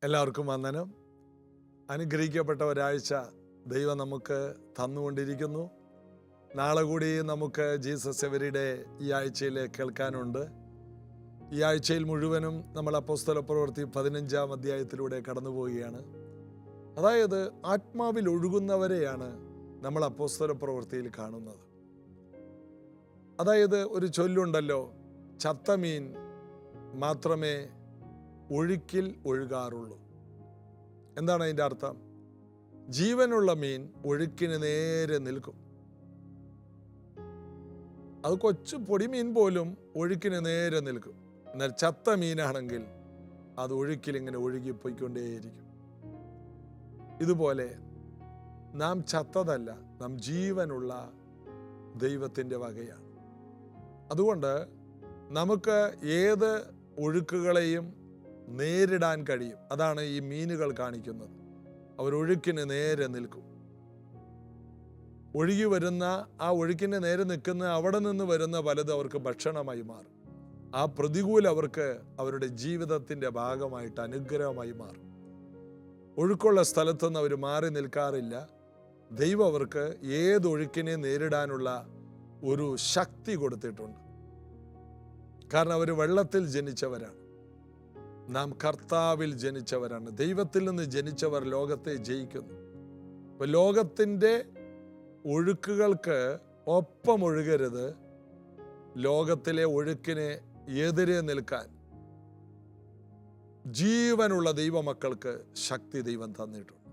എല്ലാവർക്കും വന്ദനം. അനുഗ്രഹിക്കപ്പെട്ട ഒരാഴ്ച ദൈവം നമുക്ക് തന്നുകൊണ്ടിരിക്കുന്നു. നാളെ കൂടി നമുക്ക് ജീസസ് എവരിഡേ ഈ ആഴ്ചയിൽ കേൾക്കാനുണ്ട്. ഈ ആഴ്ചയിൽ മുഴുവനും നമ്മൾ അപ്പോസ്തല പ്രവൃത്തി 15-ാം അധ്യായത്തിലൂടെ കടന്നു പോവുകയാണ്. അതായത് ആത്മാവിൽ ഒഴുകുന്നവരെയാണ് നമ്മൾ അപ്പോസ്തല പ്രവൃത്തിയിൽ കാണുന്നത്. അതായത് ഒരു ചൊല്ലുണ്ടല്ലോ, ചത്ത മീൻ മാത്രമേ ഒഴുക്കിൽ ഒഴുകാറുള്ളൂ. എന്താണ് അതിൻ്റെ അർത്ഥം? ജീവനുള്ള മീൻ ഒഴുക്കിന് നേരെ നിൽക്കും. അത് കൊച്ചു പൊടിമീൻ പോലും ഒഴുക്കിന് നേരെ നിൽക്കും. എന്നാൽ ചത്ത മീനാണെങ്കിൽ അത് ഒഴുക്കിൽ ഇങ്ങനെ ഒഴുകിപ്പോയിക്കൊണ്ടേയിരിക്കും. ഇതുപോലെ നാം ചത്തതല്ല, നാം ജീവനുള്ള ദൈവത്തിൻ്റെ വകയാണ്. അതുകൊണ്ട് നമുക്ക് ഏത് ഒഴുക്കുകളെയും നേരിടാൻ കഴിയും. അതാണ് ഈ മീനുകൾ കാണിക്കുന്നത്. അവർ ഒഴുക്കിന് നേരെ നിൽക്കും. ഒഴുകി വരുന്ന ആ ഒഴുക്കിന് നേരെ നിൽക്കുന്ന അവിടെ നിന്ന് വരുന്ന പലത് അവർക്ക് ഭക്ഷണമായി മാറും. ആ പ്രതികൂലം അവർക്ക് അവരുടെ ജീവിതത്തിൻ്റെ ഭാഗമായിട്ട് അനുഗ്രഹമായി മാറും. ഒഴുക്കുള്ള സ്ഥലത്തുനിന്ന് അവർ മാറി നിൽക്കാറില്ല. ദൈവം അവർക്ക് ഏത് ഒഴുക്കിനെ നേരിടാനുള്ള ഒരു ശക്തി കൊടുത്തിട്ടുണ്ട്. കാരണം അവർ വെള്ളത്തിൽ ജനിച്ചവരാണ്. നാം കർത്താവിൽ ജനിച്ചവരാണ്. ദൈവത്തിൽ നിന്ന് ജനിച്ചവർ ലോകത്തെ ജയിക്കുന്നു. അപ്പോൾ ലോകത്തിൻ്റെ ഒഴുക്കുകൾക്ക് ഒപ്പം ഒഴുകരുത്. ലോകത്തിലെ ഒഴുക്കിനെ എതിരെ നിൽക്കാൻ ജീവനുള്ള ദൈവമക്കൾക്ക് ശക്തി ദൈവം തന്നിട്ടുണ്ട്.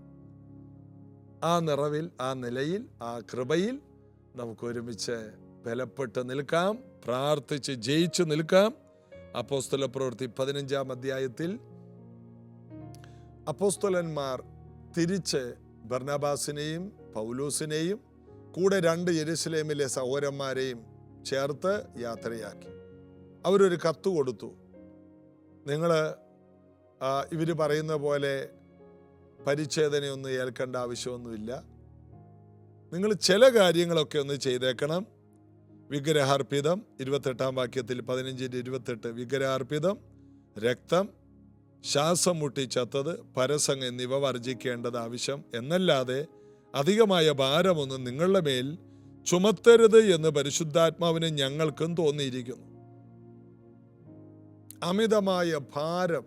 ആ നിറവിൽ, ആ നിലയിൽ, ആ കൃപയിൽ നമുക്ക് ഒരുമിച്ച് ബലപ്പെട്ട് നിൽക്കാം, പ്രാർത്ഥിച്ച് ജയിച്ചു നിൽക്കാം. അപ്പോസ്തല പ്രവൃത്തി 15-ാം അധ്യായത്തിൽ അപ്പോസ്തലന്മാർ തിരിച്ച് ബർന്നബാസിനെയും പൗലോസിനെയും കൂടെ 2 യെരുശലേമിലെ സഹോദരന്മാരെയും ചേർത്ത് യാത്രയാക്കി. അവരൊരു കത്ത് കൊടുത്തു. നിങ്ങൾ ഇവർ പറയുന്ന പോലെ പരിച്ഛേദനയൊന്നും ഏൽക്കേണ്ട ആവശ്യമൊന്നുമില്ല. നിങ്ങൾ ചില കാര്യങ്ങളൊക്കെ ഒന്ന് ചെയ്തേക്കണം. വിഗ്രഹാർപ്പിതം 28-ാം വാക്യത്തിൽ 15-28 വിഗ്രഹാർപ്പിതം, രക്തം, ശ്വാസം മുട്ടിച്ചത്തത്, പരസംഗം എന്നിവ വർജിക്കേണ്ടത് ആവശ്യം എന്നല്ലാതെ അധികമായ ഭാരമൊന്നും നിങ്ങളുടെ മേൽ ചുമത്തരുത് എന്ന് പരിശുദ്ധാത്മാവിന് ഞങ്ങൾക്കും തോന്നിയിരിക്കുന്നു. അമിതമായ ഭാരം,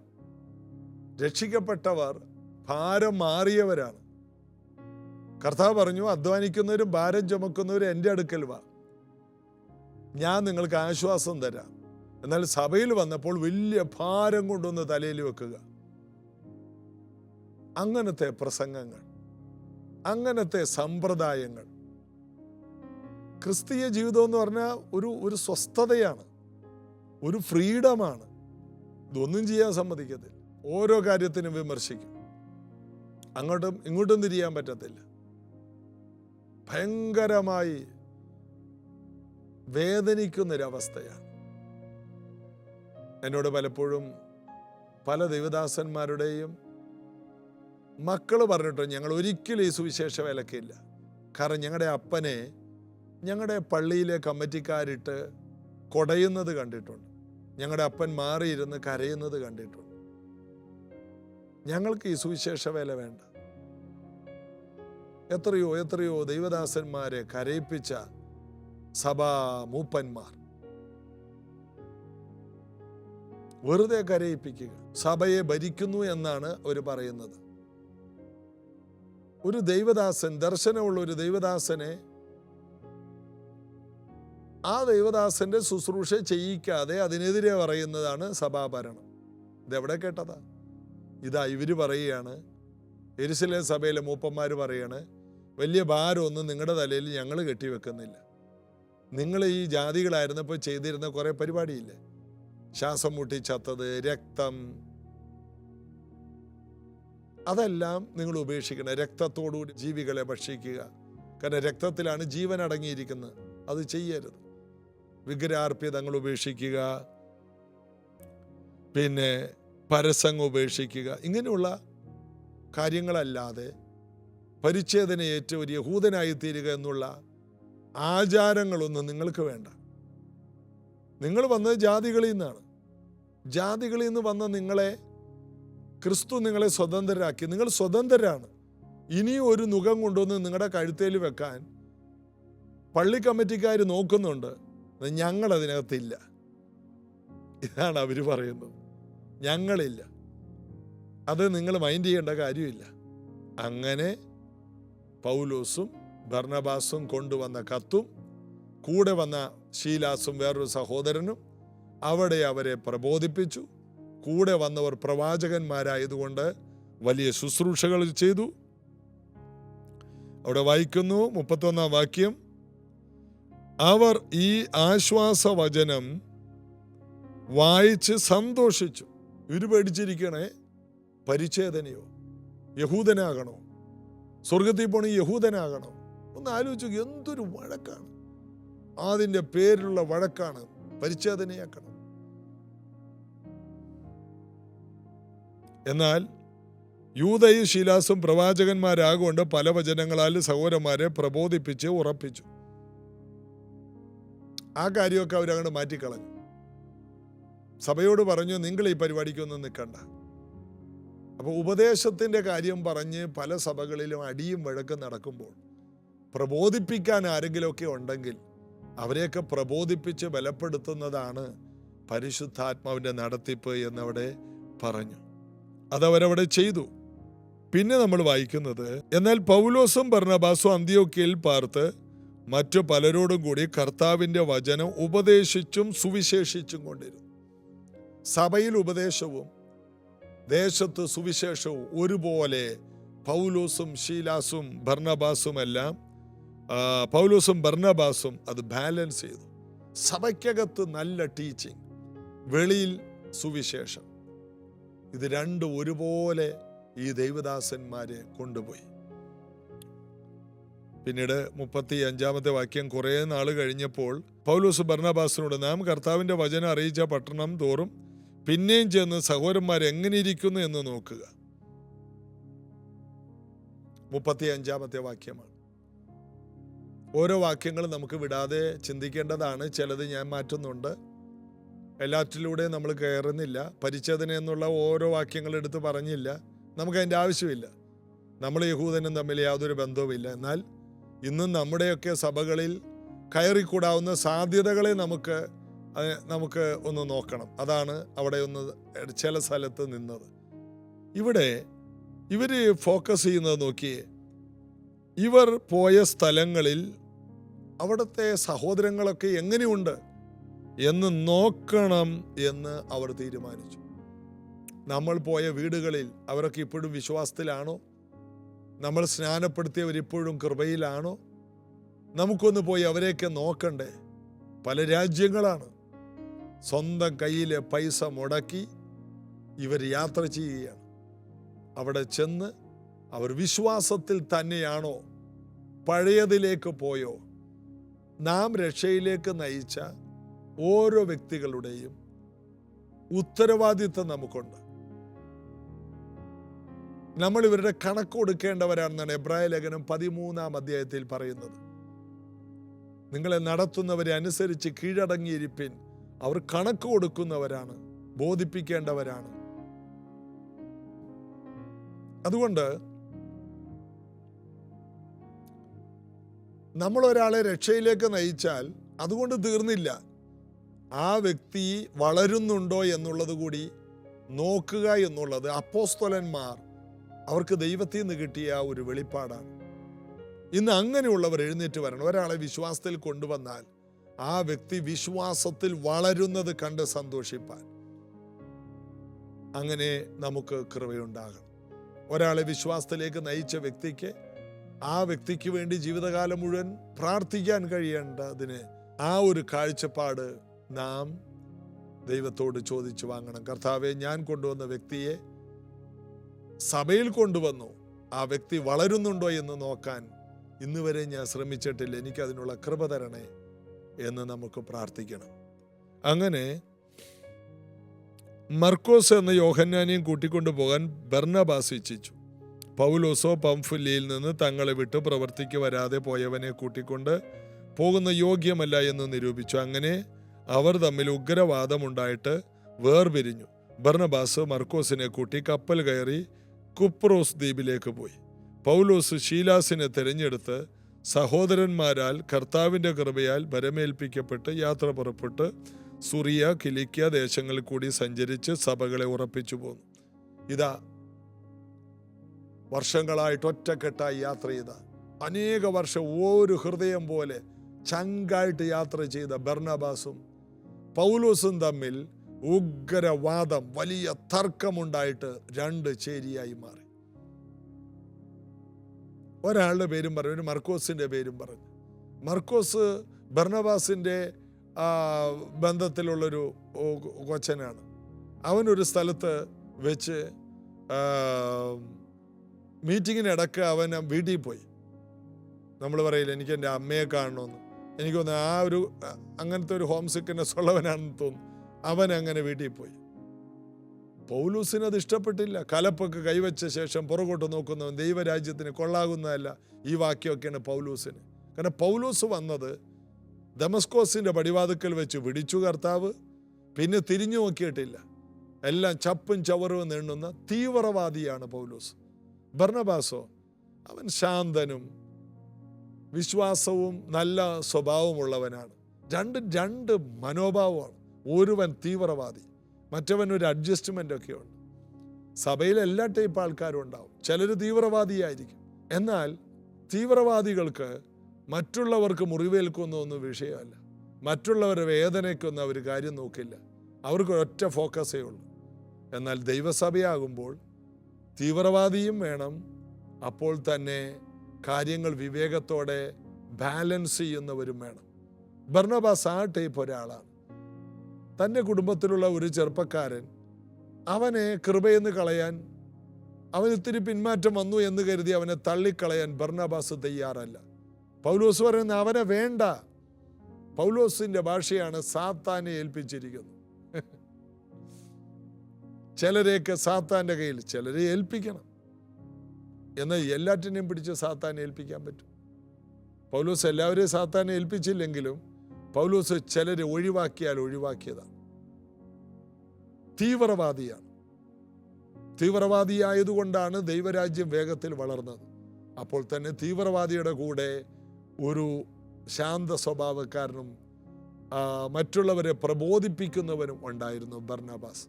രക്ഷിക്കപ്പെട്ടവർ ഭാരം മാറിയവരാണ്. കർത്താവ് പറഞ്ഞു, അധ്വാനിക്കുന്നവരും ഭാരം ചുമക്കുന്നവരും എൻ്റെ അടുക്കൽ വാ, ഞാൻ നിങ്ങൾക്ക് ആശ്വാസം തരാം. എന്നാൽ സഭയിൽ വന്നപ്പോൾ വലിയ ഭാരം കൊണ്ടൊന്ന് തലയിൽ വെക്കുക. അങ്ങനത്തെ പ്രസംഗങ്ങൾ, അങ്ങനത്തെ സമ്പ്രദായങ്ങൾ. ക്രിസ്തീയ ജീവിതം എന്ന് പറഞ്ഞാൽ ഒരു സ്വസ്ഥതയാണ്, ഒരു ഫ്രീഡമാണ്. ഇതൊന്നും ചെയ്യാൻ സമ്മതിക്കത്തില്ല. ഓരോ കാര്യത്തിനും വിമർശിക്കും. അങ്ങോട്ടും ഇങ്ങോട്ടും തിരിയാൻ പറ്റത്തില്ല. ഭയങ്കരമായി വേദനിക്കുന്നൊരവസ്ഥയാണ്. എന്നോട് പലപ്പോഴും പല ദൈവദാസന്മാരുടെയും മക്കൾ പറഞ്ഞിട്ടോ, ഞങ്ങൾ ഒരിക്കലും ഈ സുവിശേഷ വിലക്കില്ല. കാരണം ഞങ്ങളുടെ അപ്പനെ ഞങ്ങളുടെ പള്ളിയിലെ കമ്മിറ്റിക്കാരിട്ട് കൊടയുന്നത് കണ്ടിട്ടുണ്ട്. ഞങ്ങളുടെ അപ്പൻ മാറിയിരുന്ന് കരയുന്നത് കണ്ടിട്ടുണ്ട്. ഞങ്ങൾക്ക് ഈ സുവിശേഷ വേല വേണ്ട. എത്രയോ എത്രയോ ദൈവദാസന്മാരെ കരയിപ്പിച്ച സഭാ മൂപ്പന്മാർ വെറുതെ കരയിപ്പിക്കുക. സഭയെ ഭരിക്കുന്നു എന്നാണ് അവർ പറയുന്നത്. ഒരു ദൈവദാസൻ, ദർശനമുള്ള ഒരു ദൈവദാസനെ ആ ദൈവദാസന്റെ ശുശ്രൂഷ ചെയ്യിക്കാതെ അതിനെതിരെ പറയുന്നതാണ് സഭാഭരണം. ഇതെവിടെ കേട്ടതാ? ഇതാ ഇവർ പറയുകയാണ്, യെരുശലേം സഭയിലെ മൂപ്പന്മാർ പറയാണ്, വലിയ ഭാരമൊന്നും നിങ്ങളുടെ തലയിൽ ഞങ്ങൾ കെട്ടിവെക്കുന്നില്ല. നിങ്ങൾ ഈ ജാതികളായിരുന്നപ്പോൾ ചെയ്തിരുന്ന കുറേ പരിപാടിയില്ലേ, ശ്വാസം മുട്ടി ചത്തത്, രക്തം, അതെല്ലാം നിങ്ങൾ ഉപേക്ഷിക്കണം. രക്തത്തോടുകൂടി ജീവികളെ ഭക്ഷിക്കുക. കാരണം രക്തത്തിലാണ് ജീവൻ അടങ്ങിയിരിക്കുന്നത്. അത് ചെയ്യരുത്. വിഗ്രഹാർപ്പിതങ്ങൾ ഉപേക്ഷിക്കുക, പിന്നെ പരസംഗം ഉപേക്ഷിക്കുക. ഇങ്ങനെയുള്ള കാര്യങ്ങളല്ലാതെ പരിച്ഛേദനയേറ്റ് ഒരു യഹൂദനായി തീരുക എന്നുള്ള ആചാരങ്ങളൊന്നും നിങ്ങൾക്ക് വേണ്ട. നിങ്ങൾ വന്നത് ജാതികളിൽ നിന്നാണ്. ജാതികളിൽ നിന്ന് വന്ന നിങ്ങളെ ക്രിസ്തു നിങ്ങളെ സ്വതന്ത്രരാക്കി. നിങ്ങൾ സ്വതന്ത്രരാണ്. ഇനിയും ഒരു നുകം കൊണ്ടുവന്ന് നിങ്ങളുടെ കഴുത്തേൽ വെക്കാൻ പള്ളി കമ്മിറ്റിക്കാർ നോക്കുന്നുണ്ട്. ഞങ്ങളതിനകത്തില്ല. ഇതാണ് അവർ പറയുന്നത്. ഞങ്ങളില്ല. അത് നിങ്ങൾ മൈൻഡ് ചെയ്യേണ്ട കാര്യമില്ല. അങ്ങനെ പൗലോസും ബർന്നബാസും കൊണ്ടുവന്ന കത്തും കൂടെ വന്ന ശീലാസും വേറൊരു സഹോദരനും അവിടെ അവരെ പ്രബോധിപ്പിച്ചു. കൂടെ വന്നവർ പ്രവാചകന്മാരായതുകൊണ്ട് വലിയ ശുശ്രൂഷകൾ ചെയ്തു. അവിടെ വായിക്കുന്നു 31-ാം വാക്യം, അവർ ഈ ആശ്വാസവചനം വായിച്ച് സന്തോഷിച്ചു. ഇവര് പേടിച്ചിരിക്കണേ, പരിച്ഛേദനയോ, യഹൂദനാകണോ, സ്വർഗത്തിൽ പോണി യഹൂദനാകണോ? ഒന്ന് ആലോചിച്ചു. എന്തൊരു വഴക്കാണ്! അതിൻ്റെ പേരിലുള്ള വഴക്കാണ്. പരിച്ഛേദനയാക്കണം. എന്നാൽ യൂദയും ശീലാസും പ്രവാചകന്മാരാകൊണ്ട് പല വചനങ്ങളാൽ സഹോദരന്മാരെ പ്രബോധിപ്പിച്ച് ഉറപ്പിച്ചു. ആ കാര്യമൊക്കെ അവരങ്ങോട്ട് മാറ്റിക്കളഞ്ഞു. സഭയോട് പറഞ്ഞു, നിങ്ങൾ ഈ പരിപാടിക്കൊന്നും നിൽക്കണ്ട. അപ്പോൾ ഉപദേശത്തിൻ്റെ കാര്യം പറഞ്ഞ് പല സഭകളിലും അടിയും വഴക്കും നടക്കുമ്പോൾ പ്രബോധിപ്പിക്കാൻ ആരെങ്കിലുമൊക്കെ ഉണ്ടെങ്കിൽ അവരെയൊക്കെ പ്രബോധിപ്പിച്ച് ബലപ്പെടുത്തുന്നതാണ് പരിശുദ്ധാത്മാവിൻ്റെ നടത്തിപ്പ് എന്നവിടെ പറഞ്ഞു. അതവരവിടെ ചെയ്തു. പിന്നെ നമ്മൾ വായിക്കുന്നത്, എന്നാൽ പൗലോസും ബർന്നബാസും അന്ത്യോക്യയിൽ പാർത്ത് മറ്റു പലരോടും കൂടി കർത്താവിൻ്റെ വചനം ഉപദേശിച്ചും സുവിശേഷിച്ചും കൊണ്ടിരുന്നു. സഭയിൽ ഉപദേശവും ദേശത്ത് സുവിശേഷവും ഒരുപോലെ പൗലോസും ശീലാസും ബർന്നബാസും എല്ലാം പൗലോസും ബർന്നബാസും അത് ബാലൻസ് ചെയ്തു. സഭയ്ക്കകത്ത് നല്ല ടീച്ചിങ്, വെളിയിൽ സുവിശേഷം. ഇത് രണ്ടും ഒരുപോലെ ഈ ദൈവദാസന്മാരെ കൊണ്ടുപോയി. പിന്നീട് 35-ാമത്തെ വാക്യം, കുറേ നാൾ കഴിഞ്ഞപ്പോൾ പൗലോസ് ബർന്നബാസിനോട്, നാം കർത്താവിൻ്റെ വചനം അറിയിച്ച പട്ടണം തോറും പിന്നെയും ചെന്ന് സഹോദരന്മാർ എങ്ങനെ ഇരിക്കുന്നു എന്ന് നോക്കുക. 35-ാമത്തെ വാക്യമാണ്. ഓരോ വാക്യങ്ങളും നമുക്ക് വിടാതെ ചിന്തിക്കേണ്ടതാണ്. ചിലത് ഞാൻ മാറ്റുന്നുണ്ട്. എല്ലാറ്റിലൂടെ നമ്മൾ കയറുന്നില്ല. പരിച്ഛേദന എന്നുള്ള ഓരോ വാക്യങ്ങൾ എടുത്ത് പറഞ്ഞില്ല. നമുക്കതിൻ്റെ ആവശ്യമില്ല. നമ്മൾ യഹൂദനും തമ്മിൽ യാതൊരു ബന്ധവുമില്ല. എന്നാൽ ഇന്നും നമ്മുടെയൊക്കെ സഭകളിൽ കയറിക്കൂടാവുന്ന സാധ്യതകളെ നമുക്ക് ഒന്ന് നോക്കണം. അതാണ് അവിടെ ഒന്ന് ചില സ്ഥലത്ത് നിന്നത്. ഇവിടെ ഇവർ ഫോക്കസ് ചെയ്യുന്നത് നോക്കിയേ. ഇവർ പോയ സ്ഥലങ്ങളിൽ അവിടുത്തെ സഹോദരങ്ങളൊക്കെ എങ്ങനെയുണ്ട് എന്ന് നോക്കണം എന്ന് അവർ തീരുമാനിച്ചു. നമ്മൾ പോയ വീടുകളിൽ അവരൊക്കെ ഇപ്പോഴും വിശ്വാസത്തിലാണോ? നമ്മൾ സ്നാനപ്പെടുത്തിയവരിപ്പോഴും കൃപയിലാണോ? നമുക്കൊന്ന് പോയി അവരെയൊക്കെ നോക്കണ്ടേ? പല രാജ്യങ്ങളാണ്. സ്വന്തം കയ്യിലെ പൈസ മുടക്കി ഇവർ യാത്ര ചെയ്യുകയാണ്. അവിടെ ചെന്ന് അവർ വിശ്വാസത്തിൽ തന്നെയാണോ? പഴയതിലേക്ക് പോയോ? നാം രക്ഷയിലേക്ക് നയിച്ച ഓരോ വ്യക്തികളുടെയും ഉത്തരവാദിത്വം നമുക്കുണ്ട്. നമ്മൾ ഇവരുടെ കണക്ക് കൊടുക്കേണ്ടവരാണെന്നാണ് എബ്രായ ലേഖനം 13-ാം അധ്യായത്തിൽ പറയുന്നത്. നിങ്ങളെ നടത്തുന്നവരെ അനുസരിച്ച് കീഴടങ്ങിയിരിപ്പിൻ. അവർ കണക്ക് കൊടുക്കുന്നവരാണ്, ബോധിപ്പിക്കേണ്ടവരാണ്. അതുകൊണ്ട് നമ്മൾ ഒരാളെ രക്ഷയിലേക്ക് നയിച്ചാൽ അതുകൊണ്ട് തീർന്നില്ല. ആ വ്യക്തി വളരുന്നുണ്ടോ എന്നുള്ളത് കൂടി നോക്കുക എന്നുള്ളത് അപ്പോസ്തലന്മാർ അവർക്ക് ദൈവത്തിൽ നിന്ന് കിട്ടിയ ഒരു വെളിപ്പാടാണ്. ഇന്ന് അങ്ങനെയുള്ളവർ എഴുന്നേറ്റ് വരണം. ഒരാളെ വിശ്വാസത്തിൽ കൊണ്ടുവന്നാൽ ആ വ്യക്തി വിശ്വാസത്തിൽ വളരുന്നത് കണ്ട് സന്തോഷിപ്പാൻ. അങ്ങനെ നമുക്ക് കൃപയുണ്ടാകണം. ഒരാളെ വിശ്വാസത്തിലേക്ക് നയിച്ച വ്യക്തിക്ക് ആ വ്യക്തിക്ക് വേണ്ടി ജീവിതകാലം മുഴുവൻ പ്രാർത്ഥിക്കാൻ കഴിയേണ്ടതിന് ആ ഒരു കാഴ്ചപ്പാട് നാം ദൈവത്തോട് ചോദിച്ചു വാങ്ങണം. കർത്താവെ, ഞാൻ കൊണ്ടുവന്ന വ്യക്തിയെ സഭയിൽ കൊണ്ടുവന്നു, ആ വ്യക്തി വളരുന്നുണ്ടോ എന്ന് നോക്കാൻ ഇന്ന് വരെ ഞാൻ ശ്രമിച്ചിട്ടില്ല. എനിക്കതിനുള്ള കൃപ തരണേ എന്ന് നമുക്ക് പ്രാർത്ഥിക്കണം. അങ്ങനെ മർക്കോസ് എന്ന യോഹന്നാനെയും കൂട്ടിക്കൊണ്ടു പോകാൻ ബർന്നബാസ് ഇച്ഛിച്ചു. പൗലോസോ പംഫുല്യയിൽ നിന്ന് തങ്ങളെ വിട്ട് പ്രവർത്തിക്ക് വരാതെ പോയവനെ കൂട്ടിക്കൊണ്ട് പോകുന്ന യോഗ്യമല്ല എന്ന് നിരൂപിച്ചു. അങ്ങനെ അവർ തമ്മിൽ ഉഗ്രവാദമുണ്ടായിട്ട് വേർപിരിഞ്ഞു. ബർന്നബാസ് മർക്കോസിനെ കൂട്ടി കപ്പൽ കയറി കുപ്രോസ് ദ്വീപിലേക്ക് പോയി. പൗലോസ് ശീലാസിനെ തിരഞ്ഞെടുത്ത് സഹോദരന്മാരാൽ കർത്താവിൻ്റെ കൃപയാൽ ഭരമേൽപ്പിക്കപ്പെട്ട് യാത്ര പുറപ്പെട്ട് സുറിയ, കിലിക്യ ദേശങ്ങളിൽ കൂടി സഞ്ചരിച്ച് സഭകളെ ഉറപ്പിച്ചു പോന്നു. ഇതാ വർഷങ്ങളായിട്ട് ഒറ്റക്കെട്ടായി യാത്ര ചെയ്ത, അനേക വർഷം ഒരു ഹൃദയം പോലെ ചങ്കായിട്ട് യാത്ര ചെയ്ത ബർന്നബാസും പൗലോസും തമ്മിൽ ഉഗ്രവാദം, വലിയ തർക്കമുണ്ടായിട്ട് രണ്ട് ചേരിയായി മാറി. ഒരാളുടെ പേരും പറഞ്ഞു, മർക്കോസിന്റെ പേരും പറഞ്ഞു. മർക്കോസ് ബർന്നബാസിന്റെ ബന്ധത്തിലുള്ളൊരു കൊച്ചനാണ്. അവനൊരു സ്ഥലത്ത് വെച്ച് മീറ്റിങ്ങിനിടക്ക് അവൻ വീട്ടിൽ പോയി. നമ്മൾ പറയില്ല, എനിക്ക് എൻ്റെ അമ്മയെ കാണണമെന്ന്. എനിക്ക് തോന്നുന്നു അങ്ങനത്തെ ഒരു ഹോം സിക്നെസ് ഉള്ളവനാണെന്ന് തോന്നുന്നു. അവൻ അങ്ങനെ വീട്ടിൽ പോയി. പൗലൂസിന് അത് ഇഷ്ടപ്പെട്ടില്ല. കലപ്പൊക്കെ കൈവച്ച ശേഷം പുറകോട്ട് നോക്കുന്നവൻ ദൈവരാജ്യത്തിന് കൊള്ളാകുന്നതല്ല. ഈ വാക്യമൊക്കെയാണ് പൗലൂസിന്. കാരണം പൗലൂസ് വന്നത് ദമസ്കോസിന്റെ പടിവാതുക്കൽ വെച്ച് പിടിച്ചു കർത്താവ്. പിന്നെ തിരിഞ്ഞു നോക്കിയിട്ടില്ല. എല്ലാം ചപ്പും ചവറും നീണ്ടുന്ന തീവ്രവാദിയാണ് പൗലൂസ്. ബർന്നബാസോ അവൻ ശാന്തനും വിശ്വാസവും നല്ല സ്വഭാവമുള്ളവനാണ്. രണ്ട് മനോഭാവമാണ്. ഒരുവൻ തീവ്രവാദി, മറ്റവൻ ഒരു അഡ്ജസ്റ്റ്മെൻ്റ് ഒക്കെ ഉണ്ട്. സഭയിൽ എല്ലാ ടൈപ്പ് ആൾക്കാരും ഉണ്ടാവും. ചിലർ തീവ്രവാദിയായിരിക്കും. എന്നാൽ തീവ്രവാദികൾക്ക് മറ്റുള്ളവർക്ക് മുറിവേൽക്കുന്നൊന്നും വിഷയമല്ല. മറ്റുള്ളവരുടെ വേദനയ്ക്കൊന്നും അവർ കാര്യം നോക്കില്ല. അവർക്ക് ഒറ്റ ഫോക്കസേ ഉള്ളൂ. എന്നാൽ ദൈവസഭയാകുമ്പോൾ തീവ്രവാദിയും വേണം, അപ്പോൾ തന്നെ കാര്യങ്ങൾ വിവേകത്തോടെ ബാലൻസ് ചെയ്യുന്നവരും വേണം. ബർന്നബാസ് ആ ടൈപ്പ് ഒരാളാണ്. തൻ്റെ കുടുംബത്തിലുള്ള ഒരു ചെറുപ്പക്കാരൻ അവനെ കൃപയെന്ന് കളയാൻ, അവൻ ഇത്തിരി പിന്മാറ്റം വന്നു എന്ന് കരുതി അവനെ തള്ളിക്കളയാൻ ബർന്നബാസ് തയ്യാറല്ല. പൗലോസ് പറയുന്ന അവനെ വേണ്ട. പൗലോസിന്റെ ഭാഷയാണ് സാത്താനെ ഏൽപ്പിച്ചിരിക്കുന്നു. ചിലരെയൊക്കെ സാത്താന്റെ കയ്യിൽ ചിലരെ ഏൽപ്പിക്കണം. എന്നാൽ എല്ലാറ്റിനെയും പിടിച്ച് സാത്താനെ ഏൽപ്പിക്കാൻ പറ്റും. പൗലോസ് എല്ലാവരെയും സാത്താനെ ഏൽപ്പിച്ചില്ലെങ്കിലും പൗലോസ് ചിലരെ ഒഴിവാക്കിയതാണ്. തീവ്രവാദിയാണ്. തീവ്രവാദിയായതുകൊണ്ടാണ് ദൈവരാജ്യം വേഗത്തിൽ വളർന്നത്. അപ്പോൾ തന്നെ തീവ്രവാദിയുടെ കൂടെ ഒരു ശാന്ത സ്വഭാവക്കാരനും മറ്റുള്ളവരെ പ്രബോധിപ്പിക്കുന്നവനും ഉണ്ടായിരുന്നു ബർന്നബാസ്.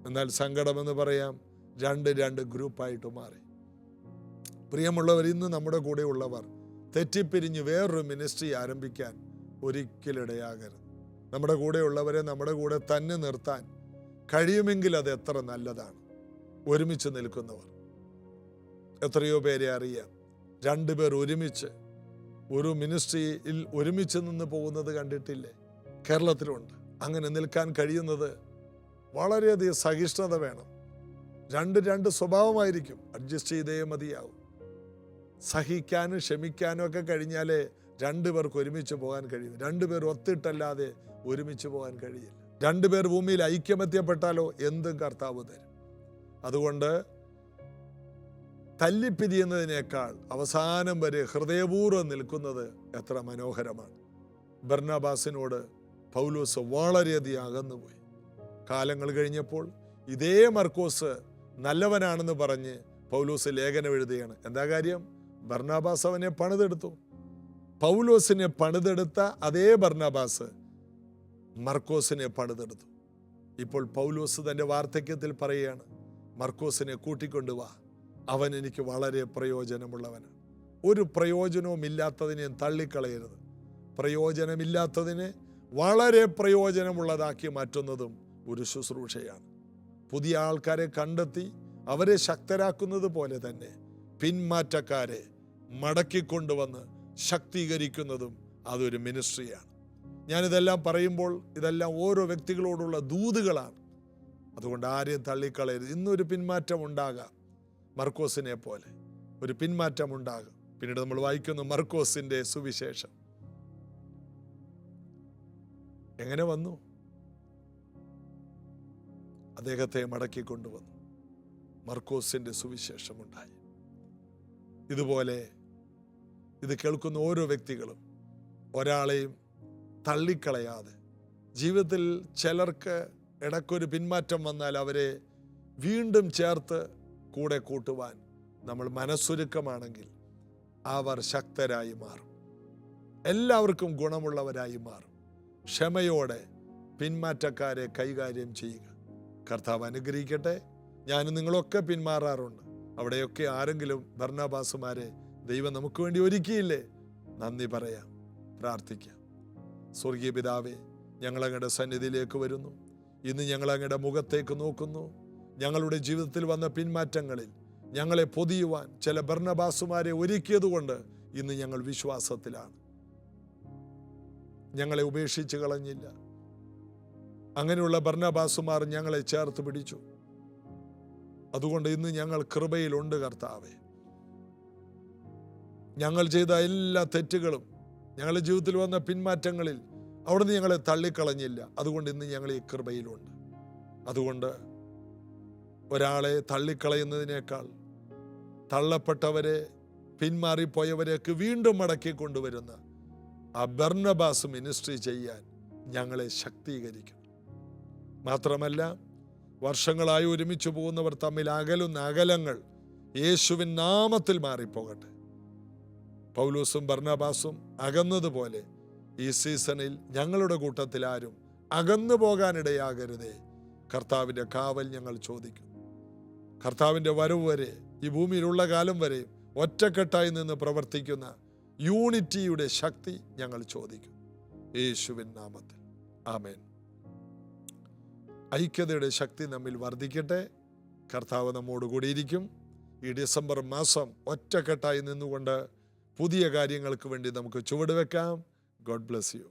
എന്നാൽ സങ്കടമെന്ന് പറയാം, രണ്ട് ഗ്രൂപ്പായിട്ട് മാറി. പ്രിയമുള്ളവർ, ഇന്ന് നമ്മുടെ കൂടെ ഉള്ളവർ തെറ്റിപ്പിരിഞ്ഞ് വേറൊരു മിനിസ്ട്രി ആരംഭിക്കാൻ ഒരിക്കലിടയാകരുത്. നമ്മുടെ കൂടെയുള്ളവരെ നമ്മുടെ കൂടെ തന്നെ നിർത്താൻ കഴിയുമെങ്കിൽ അത് എത്ര നല്ലതാണ്. ഒരുമിച്ച് നിൽക്കുന്നവർ എത്രയോ പേരെ അറിയാം. രണ്ടുപേർ ഒരുമിച്ച് ഒരു മിനിസ്ട്രിയിൽ ഒരുമിച്ച് നിന്ന് പോകുന്നത് കണ്ടിട്ടില്ലേ? കേരളത്തിലുണ്ട്. അങ്ങനെ നിൽക്കാൻ കഴിയുന്നത് വളരെയധികം സഹിഷ്ണുത വേണം. രണ്ട് സ്വഭാവമായിരിക്കും. അഡ്ജസ്റ്റ് ചെയ്തേ മതിയാവും. സഹിക്കാനും ക്ഷമിക്കാനും ഒക്കെ കഴിഞ്ഞാലേ രണ്ടുപേർക്ക് ഒരുമിച്ച് പോകാൻ കഴിയും. രണ്ടുപേർ ഒത്തിട്ടല്ലാതെ ഒരുമിച്ച് പോകാൻ കഴിയില്ല. രണ്ടുപേർ ഭൂമിയിൽ ഐക്യമത്യപ്പെട്ടാലോ എന്തും കർത്താവ് തരും. അതുകൊണ്ട് തല്ലിപ്പിരിയുന്നതിനേക്കാൾ അവസാനം വരെ ഹൃദയപൂർവ്വം നിൽക്കുന്നത് എത്ര മനോഹരമാണ്. ബർന്നബാസിനോട് പൗലോസ് വളരെയധികം അകന്നുപോയി. കാലങ്ങൾ കഴിഞ്ഞപ്പോൾ ഇതേ മർക്കോസ് നല്ലവനാണെന്ന് പറഞ്ഞ് പൗലോസ് ലേഖനം എഴുതുകയാണ്. എന്താ കാര്യം? ബർന്നബാസ് അവനെ പണിതെടുത്തു. പൗലോസിനെ പണിതെടുത്ത അതേ ബർന്നബാസ് മർക്കോസിനെ പണിതെടുത്തു. ഇപ്പോൾ പൗലോസ് തൻ്റെ വാർദ്ധക്യത്തിൽ പറയുകയാണ്, മർക്കോസിനെ കൂട്ടിക്കൊണ്ടുവാ, അവൻ എനിക്ക് വളരെ പ്രയോജനമുള്ളവനാണ്. ഒരു പ്രയോജനവും ഇല്ലാത്തതിനെ തള്ളിക്കളയരുത്. പ്രയോജനമില്ലാത്തതിനെ വളരെ പ്രയോജനമുള്ളതാക്കി മാറ്റുന്നതും ഒരു ശുശ്രൂഷയാണ്. പുതിയ ആൾക്കാരെ കണ്ടെത്തി അവരെ ശക്തരാക്കുന്നത് പോലെ തന്നെ പിന്മാറ്റക്കാരെ മടക്കിക്കൊണ്ടുവന്ന് ശക്തീകരിക്കുന്നതും അതൊരു മിനിസ്ട്രിയാണ്. ഞാനിതെല്ലാം പറയുമ്പോൾ ഇതെല്ലാം ഓരോ വ്യക്തികളോടുള്ള ദൂതുകളാണ്. അതുകൊണ്ട് ആരെയും തള്ളിക്കളയരുത്. ഇന്നൊരു പിന്മാറ്റം ഉണ്ടാകാം, മർക്കോസിനെ പോലെ ഒരു പിന്മാറ്റം ഉണ്ടാകും. പിന്നീട് നമ്മൾ വായിക്കുന്നു മർക്കോസിന്റെ സുവിശേഷം എങ്ങനെ വന്നു. അദ്ദേഹത്തെ മടക്കിക്കൊണ്ടുവന്നു. മർക്കോസിന്റെ സുവിശേഷമുണ്ടായി. ഇതുപോലെ ഇത് കേൾക്കുന്ന ഓരോ വ്യക്തികളും ഒരാളെയും തള്ളിക്കളയാതെ, ജീവിതത്തിൽ ചിലർക്ക് ഇടയ്ക്കൊരു പിന്മാറ്റം വന്നാൽ അവരെ വീണ്ടും ചേർത്ത് കൂടെ കൂട്ടുവാൻ നമ്മൾ മനസ്സൊരുക്കമാണെങ്കിൽ അവർ ശക്തരായി മാറും, എല്ലാവർക്കും ഗുണമുള്ളവരായി മാറും. ക്ഷമയോടെ പിന്മാറ്റക്കാരെ കൈകാര്യം ചെയ്യുക. കർത്താവ് അനുഗ്രഹിക്കട്ടെ. ഞാനും നിങ്ങളൊക്കെ പിന്മാറാറുണ്ട്. അവിടെയൊക്കെ ആരെങ്കിലും ബർന്നബാസുമാരെ ദൈവം നമുക്ക് വേണ്ടി ഒരുക്കിയില്ലേ? നന്ദി പറയാം, പ്രാർത്ഥിക്കാം. സ്വർഗീയ പിതാവേ, ഞങ്ങളങ്ങയുടെ സന്നിധിയിലേക്ക് വരുന്നു. ഇന്ന് ഞങ്ങളങ്ങയുടെ മുഖത്തേക്ക് നോക്കുന്നു. ഞങ്ങളുടെ ജീവിതത്തിൽ വന്ന പിന്മാറ്റങ്ങളിൽ ഞങ്ങളെ പൊതിയുവാൻ ചില ബർന്നബാസുമാരെ ഒരുക്കിയതുകൊണ്ട് ഇന്ന് ഞങ്ങൾ വിശ്വാസത്തിലാണ്. ഞങ്ങളെ ഉപേക്ഷിച്ച് കളഞ്ഞില്ല. അങ്ങനെയുള്ള ബർന്നബാസുമാർ ഞങ്ങളെ ചേർത്ത് പിടിച്ചു. അതുകൊണ്ട് ഇന്ന് ഞങ്ങൾ കൃപയിലുണ്ട് കർത്താവേ. ഞങ്ങൾ ചെയ്ത എല്ലാ തെറ്റുകളും, ഞങ്ങളുടെ ജീവിതത്തിൽ വന്ന പിന്മാറ്റങ്ങളിൽ അവിടുന്ന് ഞങ്ങളെ തള്ളിക്കളഞ്ഞില്ല. അതുകൊണ്ട് ഇന്ന് ഞങ്ങൾ ഈ കൃപയിലുണ്ട്. അതുകൊണ്ട് ഒരാളെ തള്ളിക്കളയുന്നതിനേക്കാൾ തള്ളപ്പെട്ടവരെ, പിന്മാറിപ്പോയവരെയൊക്കെ വീണ്ടും മടക്കി കൊണ്ടുവരുന്ന ആ ബർന്നബാസ് മിനിസ്ട്രി ചെയ്യാൻ ഞങ്ങളെ ശക്തീകരിക്കണം. മാത്രമല്ല, വർഷങ്ങളായി ഒരുമിച്ച് പോകുന്നവർ തമ്മിൽ അകലുന്ന അകലങ്ങൾ യേശുവിൻ നാമത്തിൽ മാറിപ്പോകട്ടെ. പൗലോസും ബർന്നബാസും അകന്നതുപോലെ ഈ സീസണിൽ ഞങ്ങളുടെ കൂട്ടത്തിൽ ആരും അകന്നു പോകാനിടയാകരുതേ. കർത്താവിൻ്റെ കാവൽ ഞങ്ങൾ ചോദിക്കും. കർത്താവിൻ്റെ വരവ് വരെ, ഈ ഭൂമിയിലുള്ള കാലം വരെ ഒറ്റക്കെട്ടായി നിന്ന് പ്രവർത്തിക്കുന്ന യൂണിറ്റിയുടെ ശക്തി ഞങ്ങൾ ചോദിക്കും, യേശുവിൻ നാമത്തിൽ. ആമേൻ. ഐക്യതയുടെ ശക്തി നമ്മിൽ വർദ്ധിക്കട്ടെ. കർത്താവ് നമ്മോട് കൂടിയിരിക്കും. ഈ ഡിസംബർ മാസം ഒറ്റക്കെട്ടായി നിന്നുകൊണ്ട് പുതിയ കാര്യങ്ങൾക്ക് വേണ്ടി നമുക്ക് ചുവടുവെക്കാം. God bless you.